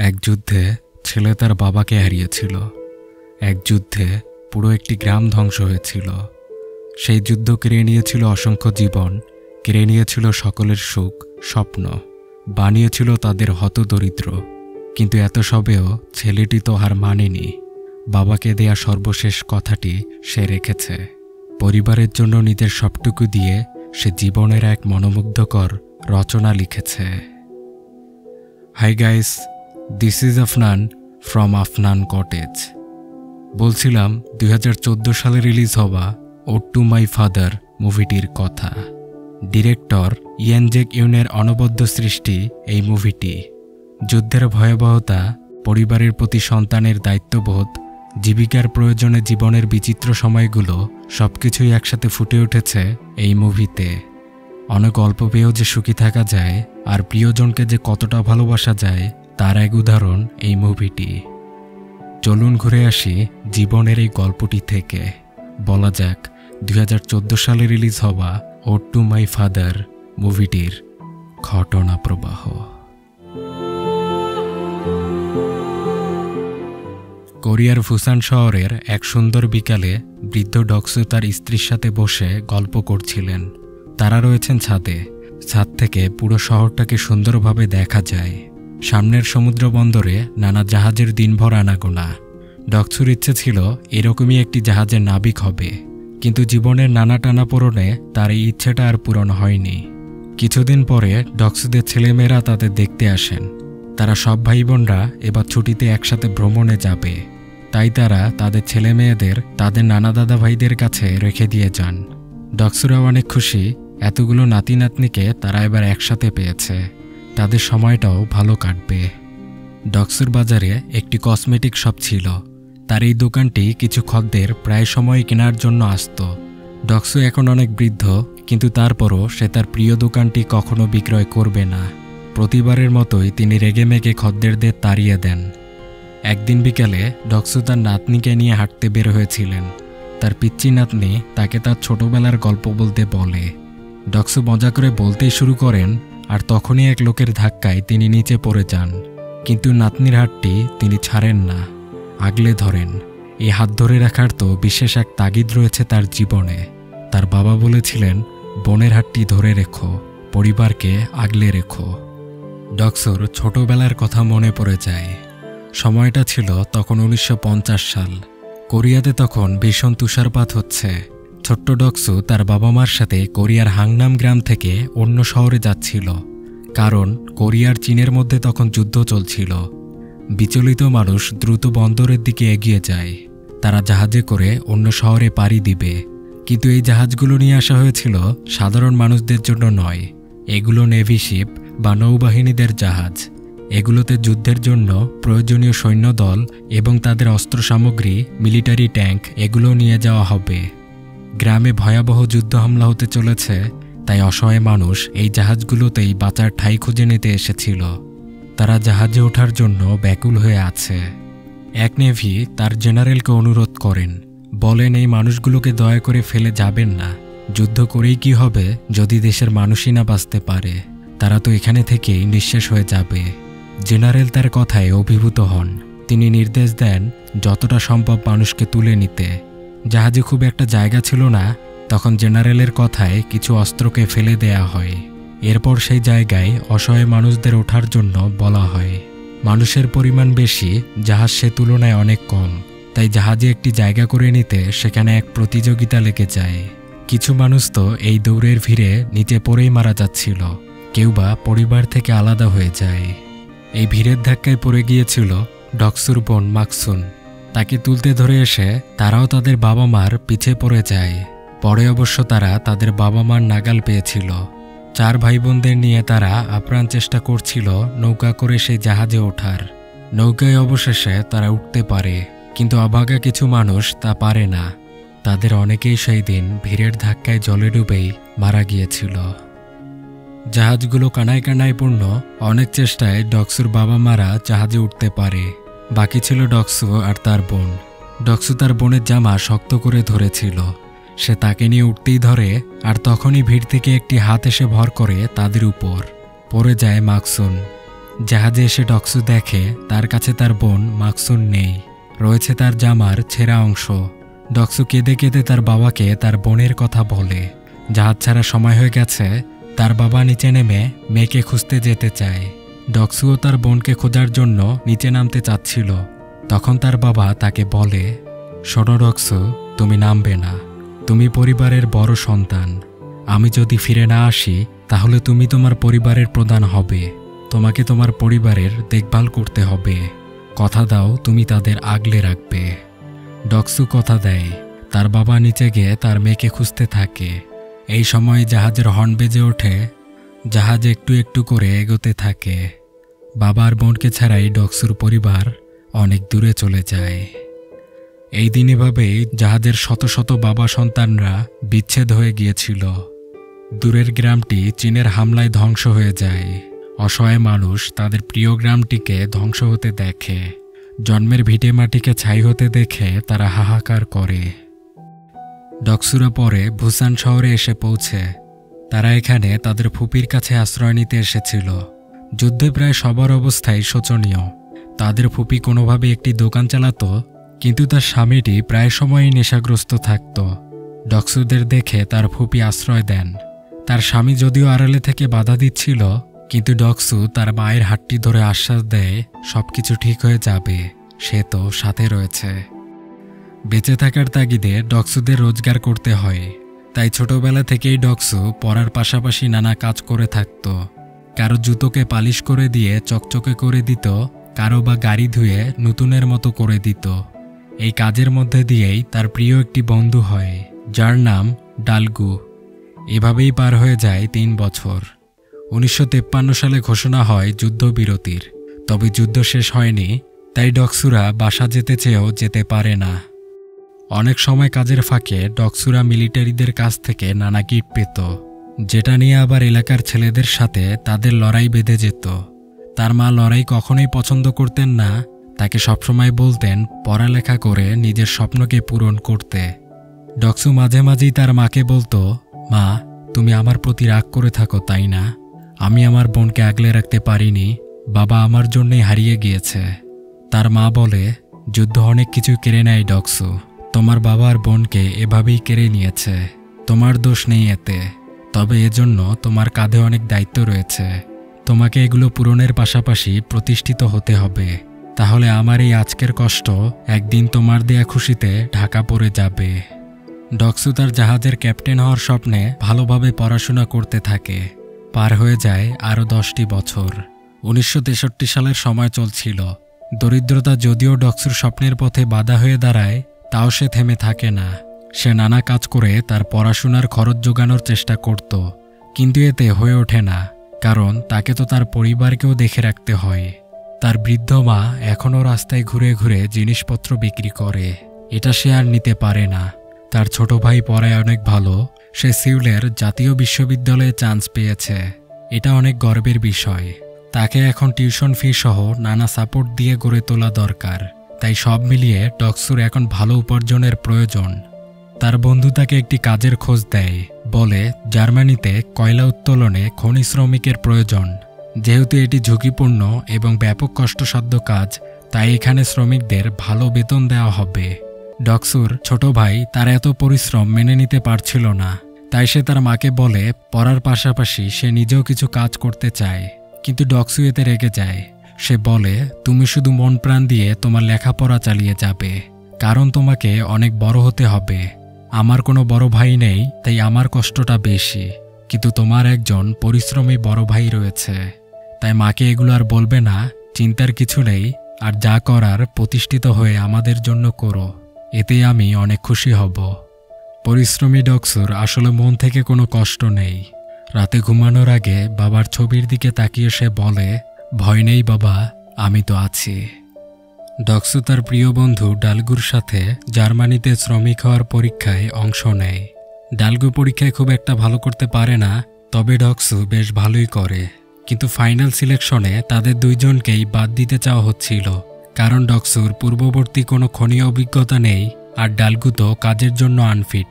এক যুদ্ধে ছেলে তার বাবাকে হারিয়েছিল। এক যুদ্ধে পুরো একটি গ্রাম ধ্বংস হয়েছিল। সেই যুদ্ধ কেড়ে নিয়েছিল অসংখ্য জীবন, কেড়ে নিয়েছিল সকলের সুখ, স্বপ্ন, বানিয়েছিল তাদের হতদরিদ্র। কিন্তু এত সবেও ছেলেটি তো হার মানেনি। বাবাকে দেয়া সর্বশেষ কথাটি সে রেখেছে। পরিবারের জন্য নিজের সবটুকু দিয়ে সে জীবনের এক মনোমুগ্ধকর রচনা লিখেছে। Hi guys, this is Afnan from Afnan cottage. বলছিলাম 2014 সালে রিলিজ হওয়া ওড টু মাই ফাদার মুভিটির কথা। ডিরেক্টর ইয়ান জেক-ইউনের অনবদ্য সৃষ্টি এই মুভিটি। যুদ্ধের ভয়াবহতা, পরিবারের প্রতি সন্তানের দায়িত্ববোধ, জীবিকার প্রয়োজনে জীবনের বিচিত্র সময়গুলো সবকিছুই একসাথে ফুটে উঠেছে এই মুভিতে। অনেক অল্প পেয়েও যে সুখী থাকা যায় আর প্রিয়জনকে যে কতটা ভালোবাসা যায় তার এক উদাহরণ এই মুভিটি। চলুন ঘুরে আসি জীবনের এই গল্পটি থেকে। বলা যাক 2014 সালে রিলিজ হওয়া ওড টু মাই ফাদার মুভিটির ঘটনা প্রবাহ। কোরিয়ার ফুসান শহরের এক সুন্দর বিকালে বৃদ্ধ ডকসু তার স্ত্রীর সাথে বসে গল্প করছিলেন। তারা রয়েছেন ছাদে। ছাদ থেকে পুরো শহরটাকে সুন্দরভাবে দেখা যায়। সামনের সমুদ্র বন্দরে নানা জাহাজের দিনভর আনাগোনা। ডকসুর ইচ্ছে ছিল এরকমই একটি জাহাজের নাবিক হবে, কিন্তু জীবনের নানা টানাপোড়েনে তার এই ইচ্ছেটা আর পূরণ হয়নি। কিছুদিন পরে ডকসুদের ছেলেমেয়েরা তাদের দেখতে আসেন। তারা সব ভাই বোনরা এবার ছুটিতে একসাথে ভ্রমণে যাবে, তাই তারা তাদের ছেলে মেয়েদের তাদের নানা দাদা ভাইদের কাছে রেখে দিয়ে যান। ডকসুরা অনেক খুশি, এতগুলো নাতি নাতনিকে তারা এবার একসাথে পেয়েছে। তাদের সময়টাও ভালো কাটবে। ডকসুর বাজারে একটি কসমেটিক শপ ছিল। তার এই দোকানটি কিছু খদ্দের প্রায় সময় কেনার জন্য আসত। ডকসু এখন অনেক বৃদ্ধ, কিন্তু তারপরও সে তার প্রিয় দোকানটি কখনো বিক্রয় করবে না। প্রতিবারের মতোই তিনি রেগেমেগে খদ্দেরদের তাড়িয়ে দেন। একদিন বিকালে ডকসু তার নাতনিকে নিয়ে হাঁটতে বের হয়েছিলেন। তার পিচ্চি নাতনি তাকে তার ছোটবেলার গল্প বলতে বলে। ডকসু মজা করে বলতেই শুরু করেন, আর তখনই এক লোকের ধাক্কায় তিনি নিচে পড়ে যান। কিন্তু নাতনির হাতটি তিনি ছাড়েন না, আগলে ধরেন। এই হাত ধরে রাখার তো বিশেষ এক তাগিদ রয়েছে তার জীবনে। তার বাবা বলেছিলেন, বোনের হাতটি ধরে রেখো, পরিবারকে আগলে রেখো। ডকসুর ছোটবেলার কথা মনে পড়ে যায়। সময়টা ছিল তখন 1950 সাল। কোরিয়াতে তখন ভীষণ তুষারপাত হচ্ছে। ছোট্ট ডকসু তার বাবা মার সাথে কোরিয়ার হাংনাম গ্রাম থেকে অন্য শহরে যাচ্ছিল, কারণ কোরিয়ার চীনের মধ্যে তখন যুদ্ধ চলছিল। বিচলিত মানুষ দ্রুত বন্দরের দিকে এগিয়ে যায়। তারা জাহাজে করে অন্য শহরে পাড়ি দিবে, কিন্তু এই জাহাজগুলো নিয়ে আসা হয়েছিল সাধারণ মানুষদের জন্য নয়। এগুলো নেভি শিপ বা নৌবাহিনীদের জাহাজ। এগুলোতে যুদ্ধের জন্য প্রয়োজনীয় সৈন্যদল এবং তাদের অস্ত্র সামগ্রী, মিলিটারি ট্যাঙ্ক এগুলো নিয়ে যাওয়া হবে। গ্রামে ভয়াবহ যুদ্ধ হামলা হতে চলেছে, তাই অসহায় মানুষ এই জাহাজগুলোতেই বাঁচার ঠাঁই খুঁজে নিতে এসেছিল। তারা জাহাজে ওঠার জন্য ব্যাকুল হয়ে আছে। এক নেভি তার জেনারেলকে অনুরোধ করেন, বলেন এই মানুষগুলোকে দয়া করে ফেলে যাবেন না। যুদ্ধ করেই কি হবে যদি দেশের মানুষই না বাঁচতে পারে? তারা তো এখানে থেকেই নিঃশেষ হয়ে যাবে। জেনারেল তার কথায় অভিভূত হন। তিনি নির্দেশ দেন যতটা সম্ভব মানুষকে তুলে নিতে। জাহাজে খুব একটা জায়গা ছিল না, তখন জেনারেলের কথায় কিছু অস্ত্রকে ফেলে দেয়া হয়। এরপর সেই জায়গায় অসহায় মানুষদের ওঠার জন্য বলা হয়। মানুষের পরিমাণ বেশি, জাহাজ সে তুলনায় অনেক কম, তাই জাহাজে একটি জায়গা করে নিতে সেখানে এক প্রতিযোগিতা লেগে যায়। কিছু মানুষ তো এই দৌড়ের ভিড়ে নিচে পড়েই মারা যাচ্ছিল, কেউ বা পরিবার থেকে আলাদা হয়ে যায়। এই ভিড়ের ধাক্কায় পড়ে গিয়েছিল ডকসুর বোন মাকসুন। তাকে তুলতে ধরে এসে তারাও তাদের বাবা মার পিছে পড়ে যায়। পরে অবশ্য তারা তাদের বাবা মার নাগাল পেয়েছিল। 4 ভাই বোনদের নিয়ে তারা আপ্রাণ চেষ্টা করছিল নৌকা করে সেই জাহাজে ওঠার। নৌকায় অবশেষে তারা উঠতে পারে, কিন্তু অভাগা কিছু মানুষ তা পারে না। তাদের অনেকেই সেই দিন ভিড়ের ধাক্কায় জলে ডুবেই মারা গিয়েছিল। জাহাজগুলো কানায় কানায় পূর্ণ। অনেক চেষ্টায় ডকসুর বাবা মারা জাহাজে উঠতে পারে। বাকি ছিল ডকসু আর তার বোন। ডকসু তার বোনের জামা শক্ত করে ধরেছিল। সে তাকে নিয়ে উঠতেই ধরে, আর তখনই ভিড় থেকে একটি হাত এসে ভর করে তাদের উপর। পড়ে যায় মাকসুন। জাহাজে এসে ডকসু দেখে তার কাছে তার বোন মাকসুন নেই, রয়েছে তার জামার ছেঁড়া অংশ। ডকসু কেঁদে কেঁদে তার বাবাকে তার বোনের কথা বলে। জাহাজ ছাড়া সময় হয়ে গেছে, তার বাবা নিচে নেমে মেয়েকে খুঁজতে যেতে চায়। ডকসুও তার বোনকে খোঁজার জন্য নিচে নামতে চাচ্ছিল। তখন তার বাবা তাকে বলে, শোনো ডকসু, তুমি নামবে না, তুমি পরিবারের বড় সন্তান। আমি যদি ফিরে না আসি তাহলে তুমি তোমার পরিবারের প্রধান হবে, তোমাকে তোমার পরিবারের দেখভাল করতে হবে। কথা দাও তুমি তাদের আগলে রাখবে। ডকসু কথা দেয়। তার বাবা নিচে গিয়ে তার মেয়েকে খুঁজতে থাকে। এই সময় জাহাজের হর্ন বেজে ওঠে। জাহাজ একটু একটু করে এগোতে থাকে। বাবার বোনকে ছাড়াই ডকসুর পরিবার অনেক দূরে চলে যায়। এই দিন এভাবেই জাহাজের শত শত বাবা সন্তানরা বিচ্ছেদ হয়ে গিয়েছিল। দূরের গ্রামটি চীনের হামলায় ধ্বংস হয়ে যায়। অসহায় মানুষ তাদের প্রিয় গ্রামটিকে ধ্বংস হতে দেখে। জন্মের ভিটে মাটিকে ছাই হতে দেখে তারা হাহাকার করে। ডকসুরা পরে বুসান শহরে এসে পৌঁছে। তারা এখানে তাদের ফুপির কাছে আশ্রয় নিতে এসেছিল। যুদ্ধে প্রায় সবার অবস্থাই শোচনীয়। তাদের ফুপি কোনোভাবে একটি দোকান চালাতো, কিন্তু তার স্বামীটি প্রায় সময়ই নেশাগ্রস্ত থাকত। ডকসুদের দেখে তার ফুপি আশ্রয় দেন। তার স্বামী যদিও আড়ালে থেকে বাধা দিচ্ছিল, কিন্তু ডকসু তার মায়ের হাতটি ধরে আশ্বাস দেয় সবকিছু ঠিক হয়ে যাবে, সে তো সাথে রয়েছে। বেঁচে থাকার তাগিদে ডকসুদের রোজগার করতে হয়। তাই ছোটবেলা থেকেই ডকসু পড়ার পাশাপাশি নানা কাজ করে থাকত। কারো জুতোকে পালিশ করে দিয়ে চকচকে করে দিত, কারো বা গাড়ি ধুয়ে নতুনের মতো করে দিত। এই কাজের মধ্যে দিয়েই তার প্রিয় একটি বন্ধু হয়, যার নাম ডালগু। এভাবেই পার হয়ে যায় 3 বছর। 1953 সালে ঘোষণা হয় যুদ্ধবিরতির। তবে যুদ্ধ শেষ হয়নি, তাই ডকসুরা বাসা যেতে চেয়েও যেতে পারে না। অনেক সময় কাজের ফাঁকে ডকসুরা মিলিটারিদের কাছ থেকে নানা গিফট পেত, যেটা নিয়ে আবার এলাকার ছেলেদের সাথে তাদের লড়াই বেঁধে যেত। তার মা লড়াই কখনোই পছন্দ করতেন না, তাকে সবসময় বলতেন পড়ালেখা করে নিজের স্বপ্নকে পূরণ করতে। ডকসু মাঝে মাঝেই তার মাকে বলতো, মা, তুমি আমার প্রতি রাগ করে থাকো তাই না? আমি আমার বোনকে আগলে রাখতে পারিনি, বাবা আমার জন্যই হারিয়ে গিয়েছে। তার মা বলে, যুদ্ধ অনেক কিছু কেড়ে নেয় ডকসু, তোমার বাবার বোনকে এভাবেই কেড়ে নিয়েছে, তোমার দোষ নেই এতে। তবে এজন্য তোমার কাঁধে অনেক দায়িত্ব রয়েছে, তোমাকে এগুলো পূরণের পাশাপাশি প্রতিষ্ঠিত হতে হবে। তাহলে আমার এই আজকের কষ্ট একদিন তোমার দেয়া খুশিতে ঢাকা পড়ে যাবে। ডকসু তার জাহাজের ক্যাপ্টেন হওয়ার স্বপ্নে ভালোভাবে পড়াশোনা করতে থাকে। পার হয়ে যায় আরও 10টি বছর। 1963 সালের সময় চলছিল। দরিদ্রতা যদিও ডকসুর স্বপ্নের পথে বাধা হয়ে দাঁড়ায়, তাও সে থেমে থাকে না। সে নানা কাজ করে তার পড়াশোনার খরচ জোগানোর চেষ্টা করত, কিন্তু এতে হয়ে ওঠে না, কারণ তাকে তো তার পরিবারকেও দেখে রাখতে হয়। তার বৃদ্ধ মা এখনও রাস্তায় ঘুরে ঘুরে জিনিসপত্র বিক্রি করে, এটা সে আর নিতে পারে না। তার ছোট ভাই পড়ায় অনেক ভালো, সে সিউলের জাতীয় বিশ্ববিদ্যালয়ে চান্স পেয়েছে, এটা অনেক গর্বের বিষয়। তাকে এখন টিউশন ফি সহ নানা সাপোর্ট দিয়ে গড়ে তোলা দরকার। তাই সব মিলিয়ে ডকসুর এখন ভালো উপার্জনের প্রয়োজন। তার বন্ধু তাকে একটি কাজের খোঁজ দেয়, বলে জার্মানিতে কয়লা উত্তোলনে খনি শ্রমিকের প্রয়োজন। যেহেতু এটি ঝুঁকিপূর্ণ এবং ব্যাপক কষ্টসাধ্য কাজ, তাই এখানে শ্রমিকদের ভালো বেতন দেওয়া হবে। ডকসুর ছোট ভাই তার এত পরিশ্রম মেনে নিতে পারছিল না, তাই সে তার মাকে বলে পড়ার পাশাপাশি সে নিজেও কিছু কাজ করতে চায়। কিন্তু ডকসু এতে রেগে যায়। সে বলে, তুমি শুধু মন প্রাণ দিয়ে তোমার লেখাপড়া চালিয়ে যাবে, কারণ তোমাকে অনেক বড় হতে হবে। আমার কোনো বড় ভাই নেই, তাই আমার কষ্টটা বেশি, কিন্তু তোমার একজন পরিশ্রমী বড় ভাই রয়েছে। তাই মাকে এগুলো আর বলবে না, চিন্তার কিছু নেই, আর যা করার প্রতিষ্ঠিত হয়ে আমাদের জন্য করো, এতে আমি অনেক খুশি হব। পরিশ্রমী ডকসুর আসলে মন থেকে কোনো কষ্ট নেই। রাতে ঘুমানোর আগে বাবার ছবির দিকে তাকিয়ে সে বলে, ভয় নেই বাবা, আমি তো আছি। ডকসু তার প্রিয় বন্ধু ডালগুর সাথে জার্মানিতে শ্রমিক হওয়ার পরীক্ষায় অংশ নেয়। ডালগু পরীক্ষায় খুব একটা ভালো করতে পারে না, তবে ডকসু বেশ ভালোই করে। কিন্তু ফাইনাল সিলেকশনে তাদের দুইজনকেই বাদ দিতে চাওয়া হচ্ছিল, কারণ ডকসুর পূর্ববর্তী কোনো খনি অভিজ্ঞতা নেই, আর ডালগু তো কাজের জন্য আনফিট।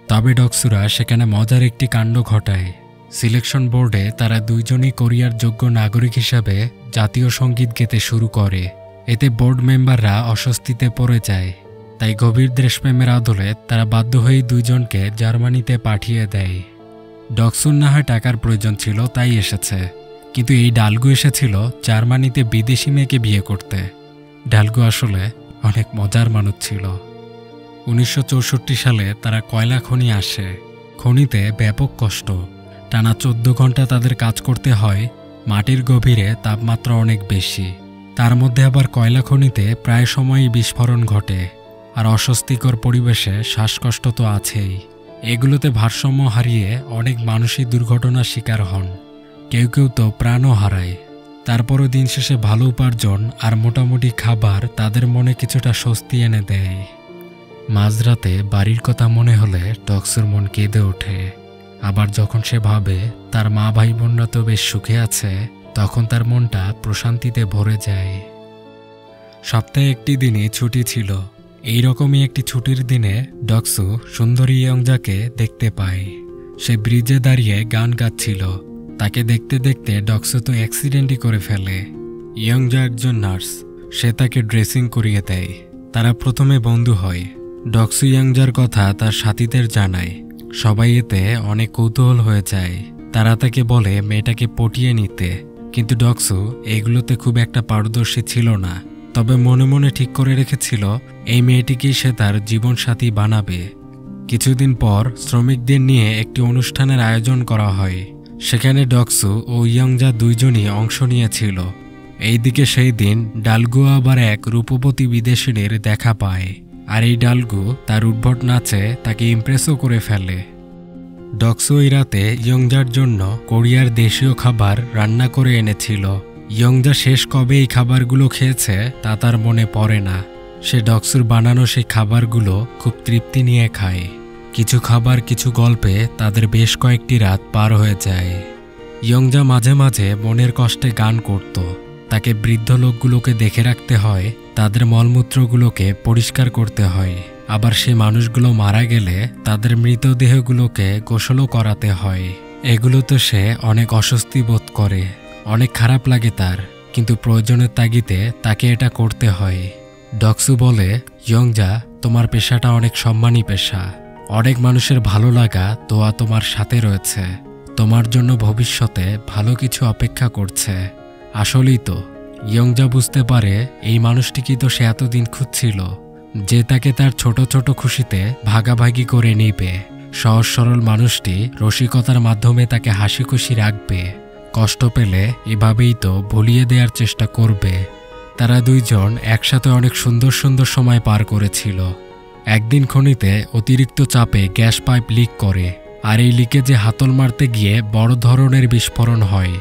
তবে ডকসুরা সেখানে মজার একটি কাণ্ড ঘটায়। সিলেকশন বোর্ডে তারা দুইজনই কোরিয়ার যোগ্য নাগরিক হিসাবে জাতীয় সঙ্গীত গেতে শুরু করে। এতে বোর্ড মেম্বাররা অস্বস্তিতে পড়ে যায়। তাই গভীর দেশপ্রেমের আদলে তারা বাধ্য হয়েই দুইজনকে জার্মানিতে পাঠিয়ে দেয়। ডকসুর না হয় টাকার প্রয়োজন ছিল তাই এসেছে, কিন্তু এই ডালগু এসেছিল জার্মানিতে বিদেশি মেয়েকে বিয়ে করতে। ডালগু আসলে অনেক মজার মানুষ ছিল। 1964 সালে তারা কয়লা খনি আসে। খনিতে ব্যাপক কষ্ট, টানা 14 ঘন্টা তাদের কাজ করতে হয়। মাটির গভীরে তাপমাত্রা অনেক বেশি, তার মধ্যে আবার কয়লা খনিতে প্রায় সময়ই বিস্ফোরণ ঘটে। আর অস্বস্তিকর পরিবেশে শ্বাসকষ্ট তো আছেই। এগুলোতে ভারসাম্য হারিয়ে অনেক মানুষই দুর্ঘটনার শিকার হন, কেউ কেউ তো প্রাণও হারায়। তারপরও দিন শেষে ভালো উপার্জন আর মোটামুটি খাবার তাদের মনে কিছুটা স্বস্তি এনে দেয়। মাঝরাতে বাড়ির কথা মনে হলে ডকসুর মন কেঁদে ওঠে। আবার যখন সে ভাবে তার মা ভাই বোনরা তো বেশ সুখে আছে, তখন তার মনটা প্রশান্তিতে ভরে যায়। সপ্তাহে একটি দিনই ছুটি ছিল। এইরকমই একটি ছুটির দিনে ডকসু সুন্দরী ইয়ংজাকে দেখতে পায়। সে ব্রিজে দাঁড়িয়ে গান গাচ্ছিল। তাকে দেখতে দেখতে ডকসু তো অ্যাক্সিডেন্টই করে ফেলে। ইয়ংজা একজন নার্স, সে তাকে ড্রেসিং করিয়ে দেয়। তারা প্রথমে বন্ধু হয়। ডকসু ইয়ংজার কথা তার সাথীদের জানায়। সবাই এতে অনেক কৌতূহল হয়ে যায়। তারা তাকে বলে মেয়েটাকে পটিয়ে নিতে, কিন্তু ডকসু এগুলোতে খুব একটা পারদর্শী ছিল না। তবে মনে মনে ঠিক করে রেখেছিল এই মেয়েটিকেই সে তার জীবনসাথী বানাবে। কিছুদিন পর শ্রমিকদের নিয়ে একটি অনুষ্ঠানের আয়োজন করা হয়। সেখানে ডকসু ও ইয়ংজা দুইজনই অংশ নিয়েছিল। এইদিকে সেই দিন ডালগু আবার এক রূপবতী বিদেশিনীর দেখা পায়, আর এই ডালগু তার উদ্ভট নাচে তাকে ইমপ্রেসও করে ফেলে। ডকসু এই রাতে ইয়ংজার জন্য কোরিয়ার দেশীয় খাবার রান্না করে এনেছিল। ইয়ংজা শেষ কবে এই খাবারগুলো খেয়েছে তা তার মনে পড়ে না। সে ডকসুর বানানো সেই খাবারগুলো খুব তৃপ্তি নিয়ে খায়। কিছু খাবার কিছু গল্পে তাদের বেশ কয়েকটি রাত পার হয়ে যায়। ইয়ংজা মাঝে মাঝে মনের কষ্টে গান করত। তাকে বৃদ্ধ লোকগুলোকে দেখে রাখতে হয়, তাদের মলমূত্রগুলোকে পরিষ্কার করতে হয়। আবার সে মানুষগুলো মারা গেলে তাদের মৃতদেহগুলোকে গোসলও করাতে হয়। এগুলোতে সে অনেক অস্বস্তি বোধ করে, অনেক খারাপ লাগে তার, কিন্তু প্রয়োজনের তাগিদে তাকে এটা করতে হয়। ডকসু বলে, ইয়ংজা, তোমার পেশাটা অনেক সম্মানী পেশা। অনেক মানুষের ভালো লাগা দোয়া তোমার সাথে রয়েছে। তোমার জন্য ভবিষ্যতে ভালো কিছু অপেক্ষা করছে। আসলেই তো। ইয়ংজা বুঝতে পারে এই মানুষটিকে তো সে এতদিন খুঁজছিল, যে তাকে তার ছোট ছোট খুশিতে ভাগাভাগি করে নিবে। সহজ সরল মানুষটি রসিকতার মাধ্যমে তাকে হাসি খুশি রাখবে। কষ্ট পেলে এভাবেই তো ভুলিয়ে দেওয়ার চেষ্টা করবে। তারা দুইজন একসাথে অনেক সুন্দর সুন্দর সময় পার করেছিল। একদিন খনিতে অতিরিক্ত চাপে গ্যাস পাইপ লিক করে, আর এই লিকেজে হাতল মারতে গিয়ে বড় ধরনের বিস্ফোরণ হয়।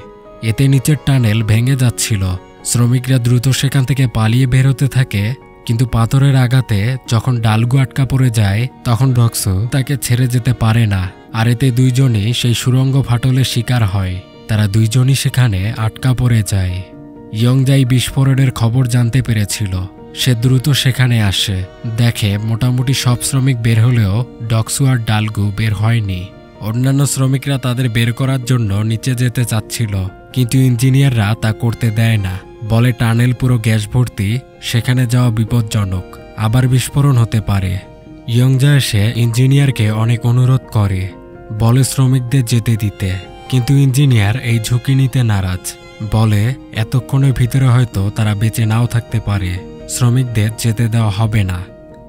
এতে নিচের টানেল ভেঙে যাচ্ছিল। শ্রমিকরা দ্রুত সেখান থেকে পালিয়ে বের হতে থাকে, কিন্তু পাথরের আঘাতে যখন ডালগু আটকা পড়ে যায় তখন ডকসু তাকে ছেড়ে যেতে পারে না। আর এতে দুইজনই সেই সুড়ঙ্গ ফাটলের শিকার হয়। তারা দুইজনই সেখানে আটকা পড়ে যায়। ইয়ংজাই বিস্ফোরণের খবর জানতে পেরেছিল। সে দ্রুত সেখানে আসে, দেখে মোটামুটি সব শ্রমিক বের হলেও ডকসু আর ডালগু বের হয়নি। অন্যান্য শ্রমিকরা তাদের বের করার জন্য নিচে যেতে চাচ্ছিল, কিন্তু ইঞ্জিনিয়াররা তা করতে দেয় না। বলে টানেল পুরো গ্যাস ভর্তি, সেখানে যাওয়া বিপজ্জনক, আবার বিস্ফোরণ হতে পারে। ইয়ংজা এসে ইঞ্জিনিয়ারকে অনেক অনুরোধ করে, বলে শ্রমিকদের যেতে দিতে, কিন্তু ইঞ্জিনিয়ার এই ঝুঁকি নিতে নারাজ। বলে এতক্ষণের ভিতরে হয়তো তারা বেঁচে নাও থাকতে পারে, শ্রমিকদের যেতে দেওয়া হবে না।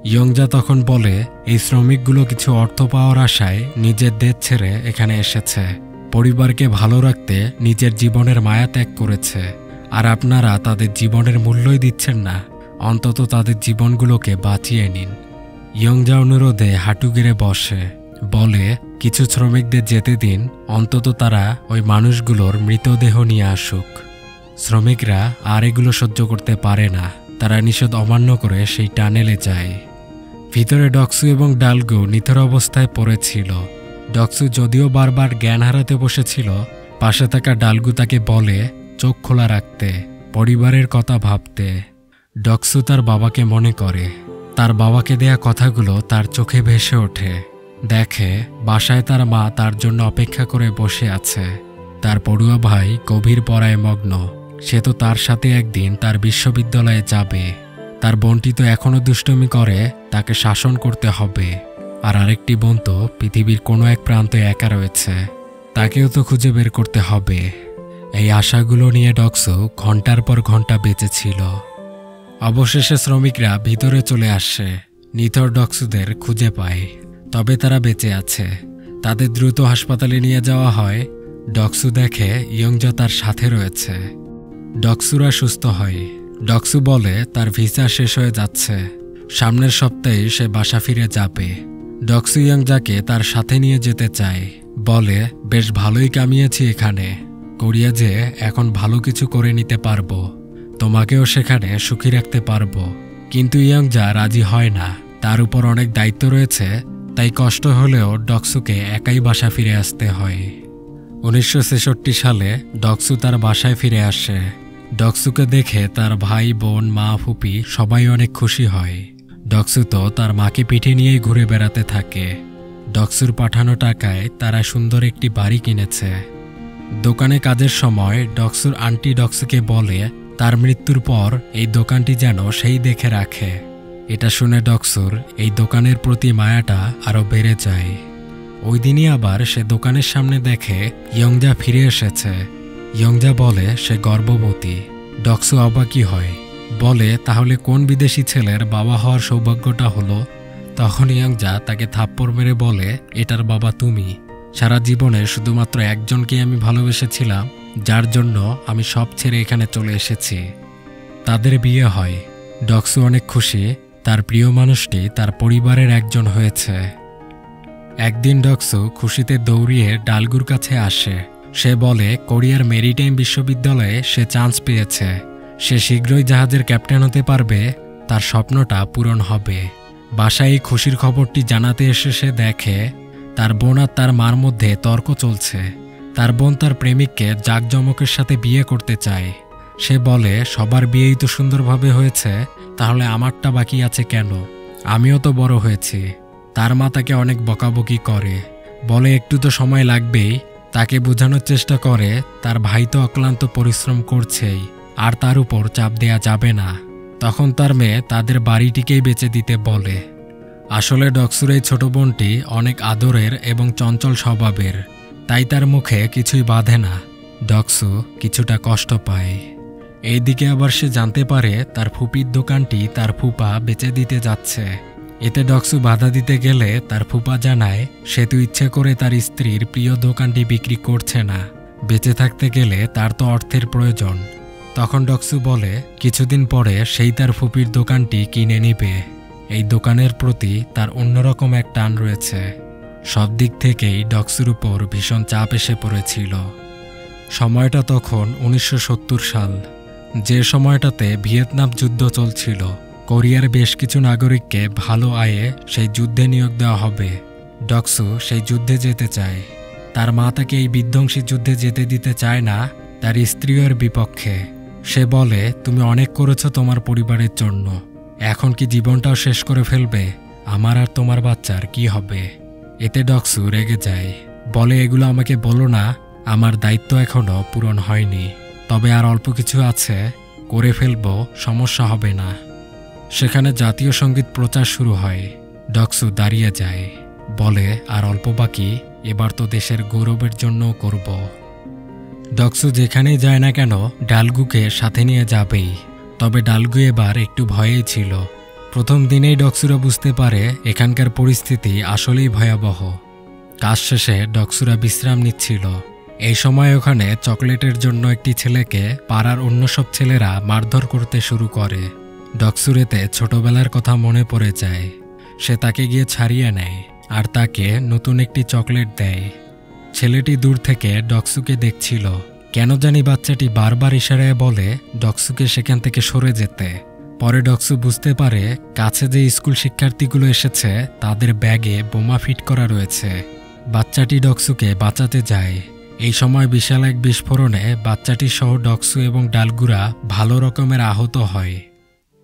ইয়ংজা তখন বলে এই শ্রমিকগুলো কিছু অর্থ পাওয়ার আশায় নিজের দেশ ছেড়ে এখানে এসেছে, পরিবারকে ভালো রাখতে নিজের জীবনের মায়া ত্যাগ করেছে, আর আপনারা তাদের জীবনের মূল্যই দিচ্ছেন না, অন্তত তাদের জীবনগুলোকে বাঁচিয়ে নিন। ইয়ংজা অনুরোধে হাঁটু গেড়ে বসে, বলে কিছু শ্রমিকদের যেতে দিন, অন্তত তারা ওই মানুষগুলোর মৃতদেহ নিয়ে আসুক। শ্রমিকরা আর এগুলো সহ্য করতে পারে না, তারা নিষেধ অমান্য করে সেই টানেলে যায়। ভিতরে ডকসু এবং ডালগু নিথর অবস্থায় পড়েছিল। ডকসু যদিও বারবার জ্ঞান হারাতে বসেছিল, পাশে থাকা ডালগু তাকে বলে চোখ খোলা রাখতে, পরিবারের কথা ভাবতে। ডকসু তার বাবাকে মনে করে, তার বাবাকে দেয়া কথাগুলো তার চোখে ভেসে ওঠে। দেখে বাসায় তার মা তার জন্য অপেক্ষা করে বসে আছে। তার পড়ুয়া ভাই গভীর পড়ায় মগ্ন। সে তো তার সাথে একদিন তার বিশ্ববিদ্যালয়ে যাবে। তার বোনটি তো এখনো দুষ্টুমি করে, তাকে শাসন করতে হবে। আর আরেকটি বোন তো পৃথিবীর কোনো এক প্রান্তে একা রয়েছে, তাকেও তো খুঁজে বের করতে হবে। এই আশাগুলো নিয়ে ডক্সু ঘন্টার পর ঘন্টা বেঁচেছিল। অবশেষে শ্রমিকরা ভিতরে চলে আসে, নিথর ডক্সুদের খুঁজে পায়। তবে তারা বেঁচে আছে। তাদের দ্রুত হাসপাতালে নিয়ে যাওয়া হয়। ডক্সু দেখে ইয়ংজা তার সাথে রয়েছে। ডক্সুরা সুস্থ হয়। ডক্সু বলে তার ভিসা শেষ হয়ে যাচ্ছে, সামনের সপ্তাহে সে বাসা ফিরে যাবে। ডক্সু ইয়ংজাকে তার সাথে নিয়ে যেতে চায়, বলে বেশ ভালোই কামিয়েছি এখানে, কোরিয়া যে এখন ভালো কিছু করে নিতে পারবো, তোমাকেও সেখানে সুখী রাখতে পারবো। কিন্তু ইয়ংজা রাজি হয় না, তার উপর অনেক দায়িত্ব রয়েছে, তাই কষ্ট হলেও ডক্সুকে একাই বাসা ফিরে আসতে হয়। 1966 সালে ডক্সু তার বাসায় ফিরে আসে। ডক্সুকে দেখে তার ভাই বোন মা ফুপি সবাই অনেক খুশি হয়। ডক্সু তো তার মাকে পিঠে নিয়েই ঘুরে বেড়াতে থাকে। ডক্সুর পাঠানো টাকায় তারা সুন্দর একটি বাড়ি কিনেছে। দোকানে কাজের সময় ডক্সুর আন্টি ডক্সুকে বলে তার মৃত্যুর পর এই দোকানটি যেন সেই দেখে রাখে। এটা শুনে ডক্সুর এই দোকানের প্রতি মায়াটা আরো বেড়ে যায়। ওই দিনই আবার সে দোকানের সামনে দেখে ইয়ংজা ফিরে এসেছে। ইয়ংজা বলে সে গর্ভবতী। ডক্সু অবাকই হয়, বলে তাহলে কোন বিদেশি ছেলের বাবা হওয়ার সৌভাগ্যটা হলো? তখন ইয়ংজা তাকে থাপ্পড় মেরে বলে, এটার বাবা তুমি। সারা জীবনে শুধুমাত্র একজনকে আমি ভালোবেসেছিলাম, যার জন্য আমি সব ছেড়ে এখানে চলে এসেছি। তাদের বিয়ে হয়। ডক্সু অনেক খুশি, তার প্রিয় মানুষটি তার পরিবারের একজন হয়েছে। একদিন ডক্সু খুশিতে দৌড়িয়ে ডালগুর কাছে আসে। সে বলে কোরিয়ার মেরিটাইম বিশ্ববিদ্যালয়ে সে চান্স পেয়েছে, সে শীঘ্রই জাহাজের ক্যাপ্টেন হতে পারবে, তার স্বপ্নটা পূরণ হবে। বাসায় এই খুশির খবরটি জানাতে এসে সে দেখে তার বোন আর তার মার মধ্যে তর্ক চলছে। তার বোন তার প্রেমিককে জাঁকজমকের সাথে বিয়ে করতে চায়। সে বলে সবার বিয়েই তো সুন্দরভাবে হয়েছে, তাহলে আমারটা বাকি আছে কেন? আমিও তো বড় হয়েছি। তার মা তাকে অনেক বকাবকি করে, বলে একটু তো সময় লাগবেই। তাকে বোঝানোর চেষ্টা করে তার ভাই তো অক্লান্ত পরিশ্রম করছেই, আর তার উপর চাপ দেয়া যাবে না। তখন তার মেয়ে তাদের বাড়িটিকেই বেচে দিতে বলে। আসলে ডক্সুর এই ছোট বোনটি অনেক আদরের এবং চঞ্চল স্বভাবের, তাই তার মুখে কিছুই বাধে না। ডক্সু কিছুটা কষ্ট পায়। এইদিকে আবার সে জানতে পারে তার ফুপির দোকানটি তার ফুপা বেচে দিতে যাচ্ছে। এতে ডক্সু বাধা দিতে গেলে তার ফুপা জানায় সে তো ইচ্ছে করে তার স্ত্রীর প্রিয় দোকানটি বিক্রি করছে না, বেঁচে থাকতে গেলে তার তো অর্থের প্রয়োজন। তখন ডক্সু বলে কিছুদিন পরে সেই তার ফুপির দোকানটি কিনে নিবে। এই দোকানের প্রতি তার অন্যরকম এক টান রয়েছে। সব দিক থেকেই ডক্সুর উপর ভীষণ চাপ এসে পড়েছিল। সময়টা তখন 1970 সাল, যে সময়টাতে ভিয়েতনাম যুদ্ধ চলছিল। কোরিয়ার বেশ কিছু নাগরিককে ভালো আয়ে সেই যুদ্ধে নিয়োগ দেওয়া হবে। ডক্সু সেই যুদ্ধে যেতে চায়। তার মা তাকে এই বিধ্বংসী যুদ্ধে যেতে দিতে চায় না, তার স্ত্রীর বিপক্ষে। সে বলে তুমি অনেক করেছ তোমার পরিবারের জন্য, এখন কি জীবনটাও শেষ করে ফেলবে? আমার আর তোমার বাচ্চার কি হবে? এতে ডক্সু রেগে যায়, বলে এগুলো আমাকে বলো না, আমার দায়িত্ব এখনো পূরণ হয়নি, তবে আর অল্প কিছু আছে, করে ফেলবো, সমস্যা হবে না। সেখানে জাতীয় সঙ্গীত প্রচার শুরু হয়। ডক্সু দাঁড়িয়ে যায়, বলে আর অল্প বাকি, এবার তো দেশের গৌরবের জন্য করব। ডক্সু যেখানেই যায় না কেন ডালগুকে সাথে নিয়ে যাবেই। তবে ডালগু এবার একটু ভয়েই ছিল। প্রথম দিনেই ডক্সুরা বুঝতে পারে এখানকার পরিস্থিতি আসলেই ভয়াবহ। কাজ শেষে ডক্সুরা বিশ্রাম নিচ্ছিল। এই সময় ওখানে চকলেটের জন্য একটি ছেলেকে পাড়ার অন্য সব ছেলেরা মারধর করতে শুরু করে। ডক্সুর এতে ছোটবেলার কথা মনে পড়ে যায়। সে তাকে গিয়ে ছাড়িয়ে নেয় আর তাকে নতুন একটি চকলেট দেয়। ছেলেটি দূর থেকে ডক্সুকে দেখছিল। কেন জানি বাচ্চাটি বারবার ইশারায় বলে ডক্সুকে সেখান থেকে সরে যেতে। পরে ডক্সু বুঝতে পারে কাছে যে স্কুল শিক্ষার্থীগুলো এসেছে তাদের ব্যাগে বোমা ফিট করা রয়েছে। বাচ্চাটি ডক্সুকে বাঁচাতে যায়। এই সময় বিশাল এক বিস্ফোরণে বাচ্চাটি সহ ডক্সু এবং ডালগুরা ভালো রকমের আহত হয়।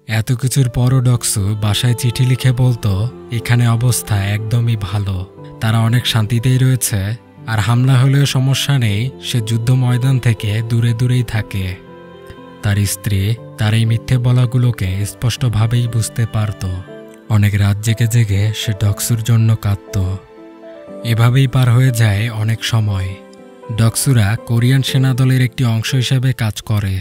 এত কিছুর পরও ডক্সু বাসায় চিঠি লিখে বলতো এখানে অবস্থা একদমই ভালো, তারা অনেক শান্তিতেই রয়েছে, আর হামলা হলেও সমস্যা নেই, সে যুদ্ধ ময়দান থেকে দূরে দূরেই থাকে। তার স্ত্রী তার এই মিথ্যে বলাগুলোকে স্পষ্টভাবেই বুঝতে পারত। অনেক রাত জেগে জেগে সে ডক্সুর জন্য কাঁদত। এভাবেই পার হয়ে যায় অনেক সময়। ডক্সুরা কোরিয়ান সেনাদলের একটি অংশ হিসেবে কাজ করে।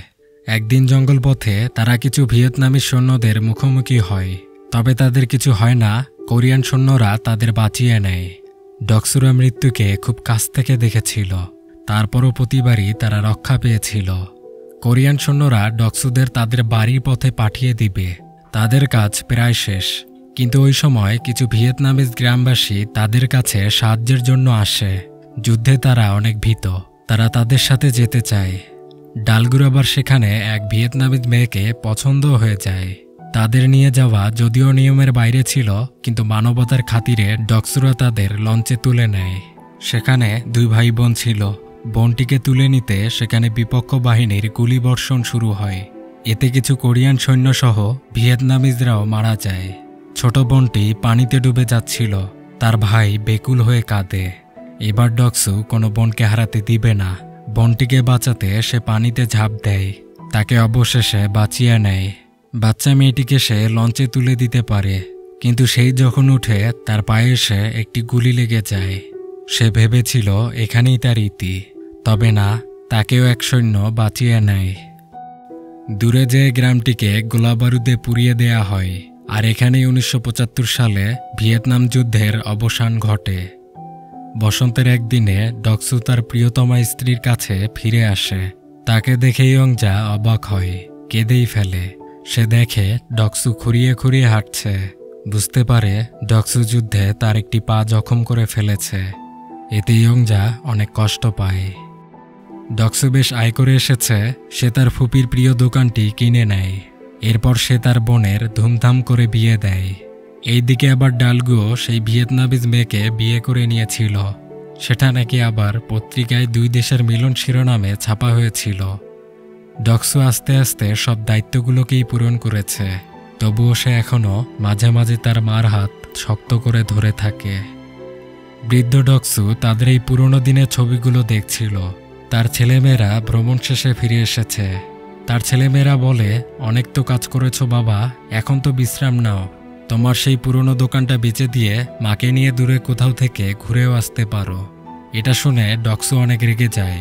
একদিন জঙ্গলপথে তারা কিছু ভিয়েতনামি সৈন্যদের মুখোমুখি হয়, তবে তাদের কিছু হয় না, কোরিয়ান সৈন্যরা তাদের বাঁচিয়ে নেয়। ডক্সুরা মৃত্যুকে খুব কাছ থেকে দেখেছিল, তারপরও প্রতিবারই তারা রক্ষা পেয়েছিল। কোরিয়ান সৈন্যরা ডক্সুদের তাদের বাড়ির পথে পাঠিয়ে দিবে, তাদের কাজ প্রায় শেষ। কিন্তু ওই সময় কিছু ভিয়েতনামিজ গ্রামবাসী তাদের কাছে সাহায্যের জন্য আসে। যুদ্ধে তারা অনেক ভীত, তারা তাদের সাথে যেতে চায়। ডালগুর আবার সেখানে এক ভিয়েতনামিজ মেয়েকে পছন্দ হয়ে যায়। তাদের নিয়ে যাওয়া যদিও নিয়মের বাইরে ছিল, কিন্তু মানবতার খাতিরে ডক্সুরা তাদের লঞ্চে তুলে নেয়। সেখানে দুই ভাই বোন ছিল। বোনটিকে তুলে নিতে সেখানে বিপক্ষ বাহিনীর গুলিবর্ষণ শুরু হয়। এতে কিছু কোরিয়ান সৈন্যসহ ভিয়েতনামিজরাও মারা যায়। ছোট বোনটি পানিতে ডুবে যাচ্ছিল, তার ভাই বেকুল হয়ে কাঁদে। এবার ডক্সু কোনো বোনকে হারাতে দিবে না। বোনটিকে বাঁচাতে সে পানিতে ঝাঁপ দেয়, তাকে অবশেষে বাঁচিয়ে নেয়। বাচ্চা মেয়েটিকে সে লঞ্চে তুলে দিতে পারে, কিন্তু সেই যখন উঠে তার পায়ে এসে একটি গুলি লেগে যায়। সে ভেবেছিল এখানেই তার ইতি, তবে না, তাকেও এক সৈন্য বাঁচিয়ে নেয়। দূরে যে গ্রামটিকে গোলাবারুদে পুড়িয়ে দেয়া হয়, আর এখানেই 1975 সালে ভিয়েতনাম যুদ্ধের অবসান ঘটে। বসন্তের একদিনে ডক্সু তার প্রিয়তমা স্ত্রীর কাছে ফিরে আসে। তাকে দেখে ইয়ংজা অবাক হয়, কেঁদেই ফেলে। সে দেখে ডক্সু খুঁড়িয়ে খুঁড়িয়ে হাঁটছে, বুঝতে পারে ডক্সু যুদ্ধে তার একটি পা জখম করে ফেলেছে। এতে ইয়ংজা অনেক কষ্ট পায়। ডক্সু বেশ আয় করে এসেছে, সে তার ফুপির প্রিয় দোকানটি কিনে নেয়। এরপর সে তার বোনের ধুমধাম করে বিয়ে দেয়। এইদিকে আবার ডালগুও সেই ভিয়েতনামিজ মেয়েকে বিয়ে করে নিয়েছিল। সেটা নাকি আবার পত্রিকায় দুই দেশের মিলন শিরোনামে ছাপা হয়েছিল। ডক্সু আস্তে আস্তে সব দায়িত্বগুলোকেই পূরণ করেছে, তবুও সে এখনও মাঝে মাঝে তার মার হাত শক্ত করে ধরে থাকে। বৃদ্ধ ডক্সু তাদের এই পুরনো দিনের ছবিগুলো দেখছিল। তার ছেলেমেয়েরা ভ্রমণ শেষে ফিরে এসেছে। তার ছেলেমেয়েরা বলে, অনেক তো কাজ করেছো বাবা, এখন তো বিশ্রাম নাও। তোমার সেই পুরনো দোকানটা বেচে দিয়ে মাকে নিয়ে দূরে কোথাও থেকে ঘুরেও আসতে পারো। এটা শুনে ডক্সু অনেক রেগে যায়।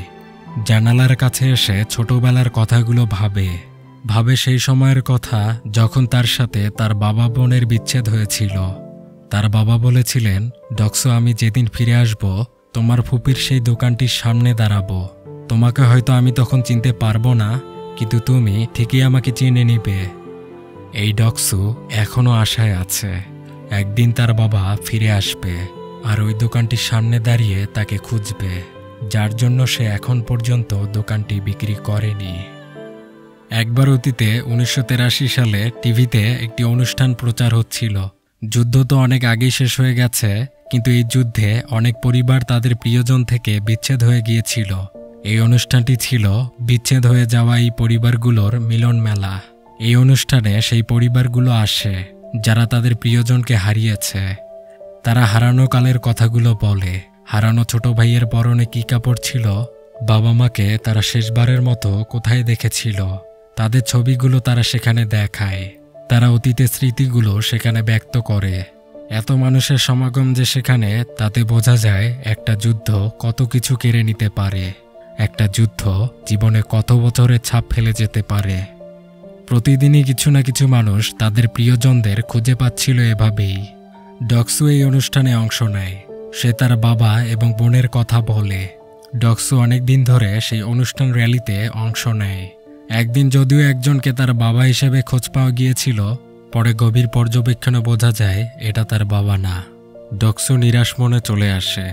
জানালার কাছে এসে ছোটবেলার কথাগুলো ভাবে সেই সময়ের কথা যখন তার সাথে তার বাবা বোনের বিচ্ছেদ হয়েছিল। তার বাবা বলেছিলেন, ডক্সু, আমি যেদিন ফিরে আসব তোমার ফুপির সেই দোকানটির সামনে দাঁড়াবো। তোমাকে হয়তো আমি তখন চিনতে পারবো না, কিন্তু তুমি ঠিকই আমাকে চিনে নিবে। এই ডক্সু এখনো আশায় আছে, একদিন তার বাবা ফিরে আসবে আর ওই দোকানটির সামনে দাঁড়িয়ে তাকে খুঁজবে, যার জন্য সে এখন পর্যন্ত দোকানটি বিক্রি করেনি। একবার অতীতে 1983 সালে টিভিতে একটি অনুষ্ঠান প্রচার হচ্ছিল। যুদ্ধ তো অনেক আগেই শেষ হয়ে গেছে, কিন্তু এই যুদ্ধে অনেক পরিবার তাদের প্রিয়জন থেকে বিচ্ছেদ হয়ে গিয়েছিল। এই অনুষ্ঠানটি ছিল বিচ্ছেদ হয়ে যাওয়া এই পরিবারগুলোর মিলন মেলা। এই অনুষ্ঠানে সেই পরিবারগুলো আসে যারা তাদের প্রিয়জনকে হারিয়েছে। তারা হারানো কালের কথাগুলো বলে, হারানো ছোট ভাইয়ের পরনে কি কাপড় ছিল, বাবা মাকে তারা শেষবারের মতো কোথায় দেখেছিল, তাদের ছবিগুলো তারা সেখানে দেখায়। তারা অতীতের স্মৃতিগুলো সেখানে ব্যক্ত করে। এত মানুষের সমাগম যে সেখানে, তাতে বোঝা যায় একটা যুদ্ধ কত কিছু কেড়ে নিতে পারে। একটা যুদ্ধ জীবনে কত বছরের ছাপ ফেলে যেতে পারে। প্রতিদিনই কিছু না কিছু মানুষ তাদের প্রিয়জনদের খুঁজে পাচ্ছিল এভাবেই। ডক্সু এই অনুষ্ঠানে অংশ নেয়। সে তার বাবা এবং বোনের কথা বলে। ডক্সু অনেকদিন ধরে সেই অনুষ্ঠান র্যালিতে অংশ নেয়। একদিন যদিও একজনকে তার বাবা হিসেবে খোঁজ পাওয়া গিয়েছিল, পরে গভীর পর্যবেক্ষণে বোঝা যায় এটা তার বাবা না। ডক্সু নিরাশ মনে চলে আসে।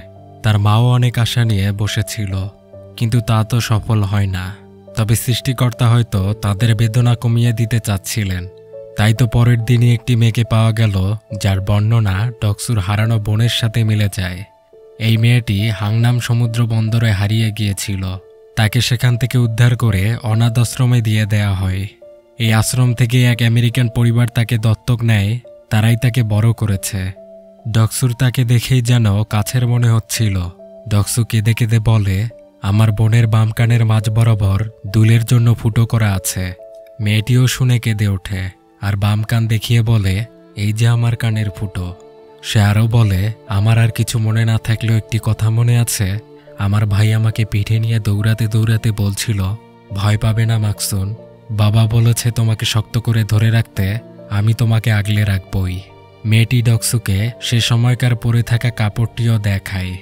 তার মাও অনেক আশা নিয়ে বসেছিল, কিন্তু তা তো সফল হয় না। তবে সৃষ্টিকর্তা হয়তো তাদের বেদনা কমিয়ে দিতে চাচ্ছিলেন। তাই তো পরের দিনই একটি মেয়েকে পাওয়া গেল, যার বর্ণনা ডক্সুর হারানো বোনের সাথে মিলে যায়। এই মেয়েটি হাংনাম সমুদ্র বন্দরে হারিয়ে গিয়েছিল। তাকে সেখান থেকে উদ্ধার করে অনাথ আশ্রমে দিয়ে দেয়া হয়। এই আশ্রম থেকে এক আমেরিকান পরিবার তাকে দত্তক নেয়, তারাই তাকে বড় করেছে। ডকসুর তাকে দেখেই যেন কাছের মনে হচ্ছিল। ডকসু কেঁদে কেঁদে বলে, আমার বোনের বাম কানের মাঝ বরাবর দুলের জন্য ফুটো করা আছে। মেয়েটিও শুনে কেঁদে ওঠে আর বাম কান দেখিয়ে বলে, এই যে আমার কানের ফুটো। সে আরও বলে, আমার আর কিছু মনে না থাকলেও একটি কথা মনে আছে। আমার ভাই আমাকে পিঠে নিয়ে দৌড়াতে দৌড়াতে বলছিল, ভয় পাবে না মাকসুন, বাবা বলেছে তোমাকে শক্ত করে ধরে রাখতে, আমি তোমাকে আগলে রাখবই। মেয়েটি ডকসুকে সে সময়কার পরে থাকা কাপড়টিও দেখায়।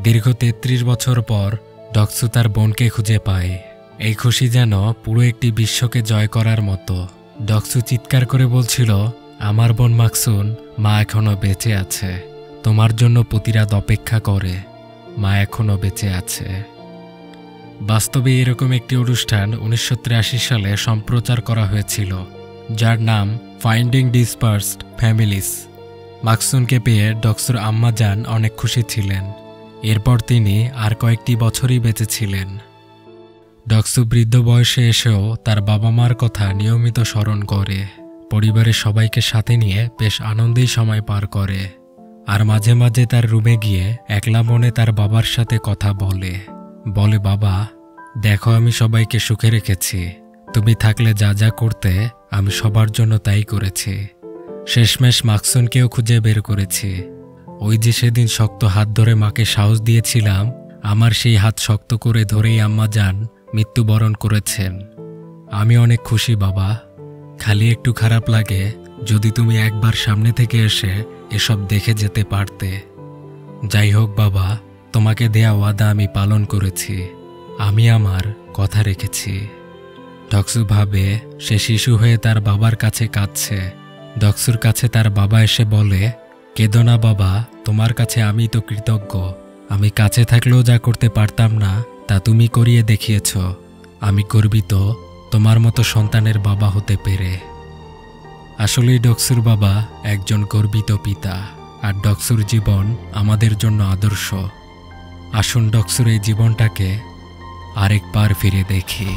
দীর্ঘ ৩৩ বছর পর ডকসু তার বোনকে খুঁজে পায়। এই খুশি যেন পুরো একটি বিশ্বকে জয় করার মতো। ডকসু চিৎকার করে বলছিল, আমার বোন মাকসুন, মা এখনো বেঁচে আছে, তোমার জন্য প্রতিরাত অপেক্ষা করে, মা এখনো বেঁচে আছে। বাস্তবে এরকম একটি অনুষ্ঠান ১৯৮৩ সালে সম্প্রচার করা হয়েছিল, যার নাম ফাইন্ডিং ডিসপার্সড ফ্যামিলিস। মাকসুনকে পেয়ে ডকসুর আম্মা জান অনেক খুশি ছিলেন। এরপর তিনি আর কয়েকটি বছরই বেঁচে ছিলেন। ডকসু বৃদ্ধ বয়সে এসেও তার বাবা মার কথা নিয়মিত স্মরণ করে, পরিবারের সবাইকে সাথে নিয়ে বেশ আনন্দেই সময় পার করে। আর মাঝে মাঝে তার রুমে গিয়ে একলা মনে তার বাবার সাথে কথা বলে, বাবা, দেখো আমি সবাইকে সুখে রেখেছি, তুমি থাকলে যা যা করতে আমি সবার জন্য তাই করেছি। শেষমেশ মাকসুনকেও খুঁজে বের করেছি। ওই যে সেদিন শক্ত হাত ধরে মাকে সাহস দিয়েছিলাম, আমার সেই হাত শক্ত করে ধরেই আম্মা জান মৃত্যুবরণ করেছেন। আমি অনেক খুশি বাবা। খালি একটু খারাপ লাগে যদি তুমি একবার সামনে থেকে এসে এসব দেখে যেতে পারতে। যাই হোক বাবা, তোমাকে দেয়া ওয়াদা আমি পালন করেছি, আমি আমার কথা রেখেছি। ডকসু ভাবে সে শিশু হয়ে তার বাবার কাছে কাঁদছে। ডকসুর কাছে তার বাবা এসে বলে, কেঁদো না বাবা, তোমার কাছে আমি তো কৃতজ্ঞ। আমি কাছে থাকলেও যা করতে পারতাম না তা তুমি করিয়ে দেখিয়েছ। আমি গর্বিত তোমার মতো সন্তানের বাবা হতে পেরে। আসলেই ডকসুর বাবা একজন গর্বিত পিতা, আর ডকসুর জীবন আমাদের জন্য আদর্শ। আসুন ডকসুর এই জীবনটাকে আরেকবার ফিরে দেখি।